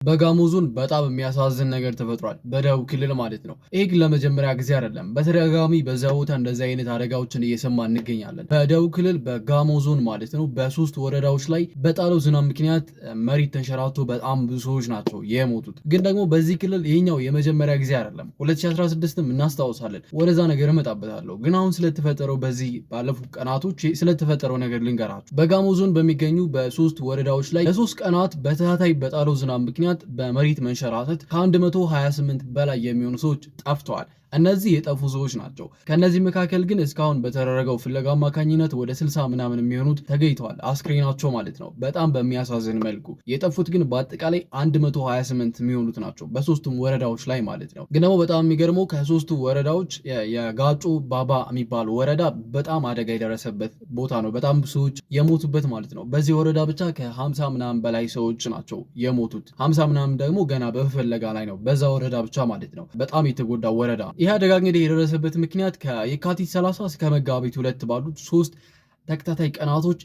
በጋሞ ዞን በጣም የሚያሳዝን ነገር ተፈጥሯል። በደቡብ ክልል ማለት ነው። ይህ ግን ለመጀመሪያ ጊዜ አይደለም። በተደጋጋሚ በዛ ቦታ እንደዚህ አይነት አደጋዎችን እየሰማ እንገኛለን። በደቡብ ክልል በጋሞ ዞን ማለት ነው በሶስት ወረዳዎች ላይ በጣለው ዝናብ ምክንያት መሬት ተንሸራቶ በጣም ብዙ ሰዎች ናቸው የሞቱት። ግን ደግሞ በዚህ ክልል ይህኛው የመጀመሪያ ጊዜ አይደለም። 2016ም እናስታውሳለን። ወደዛ ነገር እመጣበታለሁ። ግን አሁን ስለተፈጠረው በዚህ ባለፉት ቀናቶች ስለተፈጠረው ነገር ልንገራችሁ። በጋሞ ዞን በሚገኙ በሶስት ወረዳዎች ላይ ለሶስት ቀናት በተከታታይ በጣለው ዝናብ ምክንያት በመሬት መንሸራተት ከ128 በላይ የሚሆኑ ሰዎች ጠፍተዋል። እነዚህ የጠፉ ሰዎች ናቸው። ከነዚህ መካከል ግን እስካሁን በተደረገው ፍለጋ አማካኝነት ወደ 60 ምናምን የሚሆኑት ተገኝተዋል፣ አስክሬናቸው ማለት ነው። በጣም በሚያሳዝን መልኩ የጠፉት ግን በአጠቃላይ 128 የሚሆኑት ናቸው በሶስቱም ወረዳዎች ላይ ማለት ነው። ግን ደግሞ በጣም የሚገርመው ከሶስቱ ወረዳዎች የጋጮ ባባ የሚባል ወረዳ በጣም አደጋ የደረሰበት ቦታ ነው። በጣም ሰዎች የሞቱበት ማለት ነው። በዚህ ወረዳ ብቻ ከ50 ምናምን በላይ ሰዎች ናቸው የሞቱት። 50 ምናምን ደግሞ ገና በፍለጋ ላይ ነው። በዛ ወረዳ ብቻ ማለት ነው። በጣም የተጎዳ ወረዳ። ይህ አደጋ እንግዲህ የደረሰበት ምክንያት ከየካቲት 30 እስከ መጋቢት 2 ባሉት 3 ተከታታይ ቀናቶች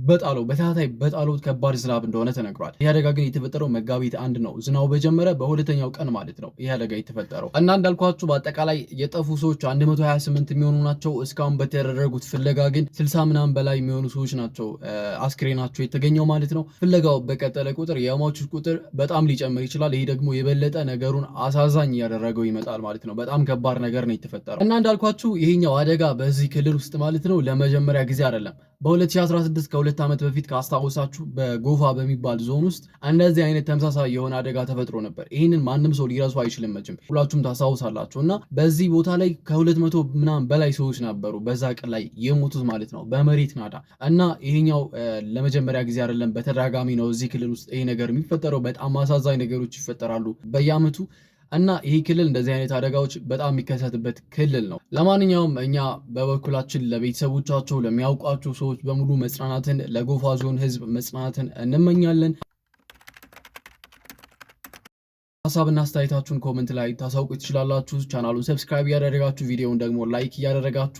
በተከታታይ በጣለው ከባድ ዝናብ እንደሆነ ተነግሯል። ይህ አደጋ ግን የተፈጠረው መጋቢት 1 ነው። ዝናቡ በጀመረ በሁለተኛው ቀን ማለት ነው ይህ አደጋ የተፈጠረው እና እንዳልኳችሁ በአጠቃላይ የጠፉ ሰዎች 128 የሚሆኑ ናቸው። እስካሁን በተደረጉት ፍለጋ ግን 60 ምናምን በላይ የሚሆኑ ሰዎች ናቸው አስክሬናቸው የተገኘው ማለት ነው። ፍለጋው በቀጠለ ቁጥር የሟቾች ቁጥር በጣም ሊጨምር ይችላል። ይህ ደግሞ የበለጠ ነገሩን አሳዛኝ እያደረገው ይመጣል ማለት ነው። በጣም ከባድ ነገር ነው የተፈጠረው እና እንዳልኳችሁ ይሄኛው አደጋ በዚህ ክልል ውስጥ ማለት ነው ለመጀመሪያ ጊዜ አይደለም። በ2016 ከሁለት ዓመት በፊት ካስታወሳችሁ በጎፋ በሚባል ዞን ውስጥ እንደዚህ አይነት ተመሳሳይ የሆነ አደጋ ተፈጥሮ ነበር። ይህንን ማንም ሰው ሊረሱ አይችልም መቼም ሁላችሁም ታስታውሳላችሁ። እና በዚህ ቦታ ላይ ከ200 ምናምን በላይ ሰዎች ነበሩ በዛ ቀን ላይ የሞቱት ማለት ነው በመሬት ናዳ። እና ይሄኛው ለመጀመሪያ ጊዜ አይደለም፣ በተደጋጋሚ ነው እዚህ ክልል ውስጥ ይሄ ነገር የሚፈጠረው። በጣም አሳዛኝ ነገሮች ይፈጠራሉ በየዓመቱ እና ይህ ክልል እንደዚህ አይነት አደጋዎች በጣም የሚከሰትበት ክልል ነው። ለማንኛውም እኛ በበኩላችን ለቤተሰቦቻቸው ለሚያውቋቸው ሰዎች በሙሉ መጽናናትን፣ ለጎፋ ዞን ሕዝብ መጽናናትን እንመኛለን። ሀሳብና አስተያየታችሁን ኮመንት ላይ ታሳውቁ ትችላላችሁ። ቻናሉን ሰብስክራይብ እያደረጋችሁ ቪዲዮውን ደግሞ ላይክ እያደረጋችሁ